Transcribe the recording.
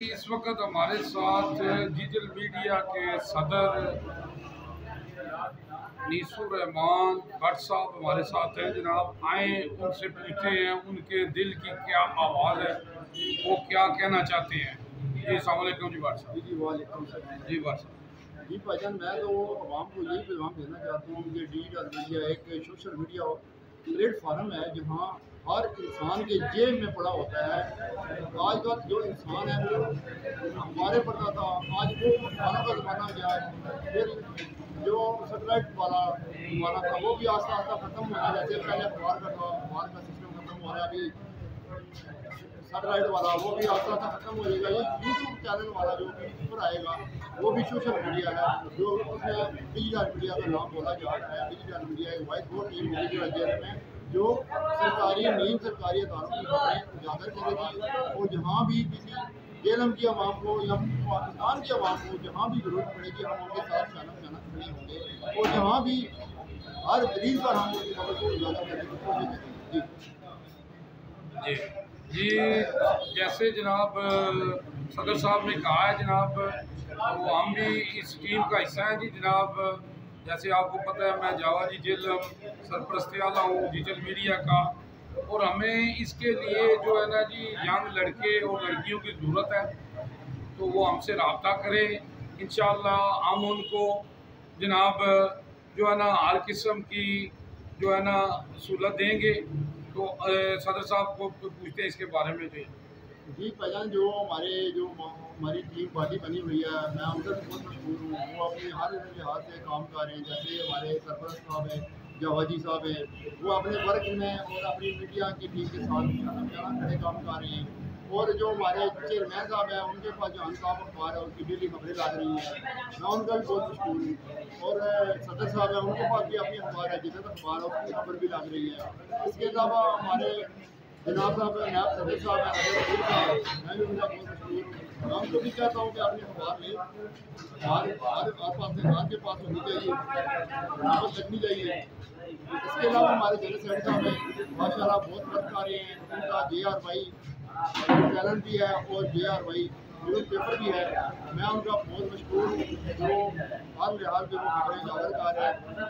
اس وقت ہمارے ساتھ ڈیجیٹل میڈیا کے صدر نیسو الرحمان بٹ صاحب ہمارے ساتھ ہیں۔ جناب آئیں ان سے پوچھتے ہیں ان کے دل کی کیا آواز ہے، وہ کیا کہنا چاہتے ہیں۔ جی السلام علیکم جی بٹ صاحب۔ جی وعلیکم السلام۔ جی بٹ صاحب۔ جی بھائی جان، میں تو عوام کو یہی پیغام دینا چاہتا ہوں کہ ڈیجیٹل میڈیا ایک سوشل میڈیا پلیٹ فارم ہے جہاں ہر انسان کے جیب میں پڑا ہوتا ہے۔ آج کل جو انسان ہے وہ ہمارے پڑتا تھا، آج وہ کھانا کا زمانہ گیا ہے۔ پھر جو سیٹلائٹ والا زمانہ تھا وہ بھی آہستہ آہستہ ختم ہونا، جیسے پہلے اخبار کا تھا، اخبار کا سسٹم ختم ہو رہا ہے، ابھی سیٹلائٹ والا وہ بھی آہستہ آہستہ ختم ہو جائے گا۔ یہ یوٹیوب چینل والا جو بھی اوپر آئے گا وہ بھی سوشل میڈیا ہے، جو اس میں ڈیجیٹل میڈیا کا نام بولا جا رہا ہے۔ ڈیجیٹل میڈیا ایک واحد وہ ٹیم ہوگی ڈیجیٹل میں جو سرکاری نیم سرکاری اداروں کی خبریں اجاگر کرے گی، اور جہاں بھی کسی جیلم کی عوام کو یا پاکستان کی عوام کو جہاں بھی ضرورت پڑے گی ہم ان کے ساتھ شانہ کھڑے ہوں گے، اور جہاں بھی ہر دلیل پر ہم ان کی خبر کو اجاگر کرنے کی کوشش کریں گے۔ جی جی جیسے جناب صدر صاحب نے کہا ہے جناب، وہ ہم بھی اس ٹیم کا حصہ ہیں جی جناب۔ جیسے آپ کو پتہ ہے میں جاوا جی جیلم سرپرستی والا ہوں ڈیجیٹل میڈیا کا، اور ہمیں اس کے لیے جو ہے نا جی ینگ لڑکے اور لڑکیوں کی ضرورت ہے، تو وہ ہم سے رابطہ کریں۔ انشاءاللہ ہم ان کو جناب جو ہے نا ہر قسم کی جو ہے نا سہولت دیں گے۔ تو صدر صاحب کو پوچھتے ہیں اس کے بارے میں۔ جی پہچان جو ہماری ٹیم پارٹی بنی ہوئی ہے، میں ان سے بہت مشہور ہوں۔ وہ اپنے ہر لحاظ سے کام کر رہے ہیں، جیسے ہمارے سرپرست صاحب ہیں، جاواجی صاحب ہیں، وہ اپنے ورک میں اور اپنی میڈیا کی ٹیم کے ساتھ شانہ کھڑے کام کر رہے ہیں۔ اور جو ہمارے چیئرمین صاحب ہیں ان کے پاس جو انصاف اخبار ہے ان کی ڈیلی خبریں لگ رہی ہیں، میں ان کا بھی بہت مشکور ہوں۔ اور صدر صاحب ہیں ان کے پاس بھی اپنی اخبار ہے، جتنے اخبار ہے اس کی خبر بھی لگ رہی ہے۔ اس کے علاوہ ہمارے جناب صاحب نائب صدر صاحب ہیں، میں بھی ان کا بہت مشکور ہوں۔ میں ان کو بھی کہتا ہوں کہ اپنی اخبار لیں، ہر کے پاس ہونی چاہیے، محبت رکھنی چاہیے۔ اس کے علاوہ ہمارے جنرل سیکرٹری صاحب ہیں، ماشاء اللہ بہت مدد کر رہے ہیں۔ ان کا جے آر وائی چینل بھی ہے اور جے آر وائی نیوز پیپر بھی ہے، میں ان کا بہت مشکور ہوں، جو ہر لحاظ پہ وہ خبریں اجاگر کر رہے ہیں۔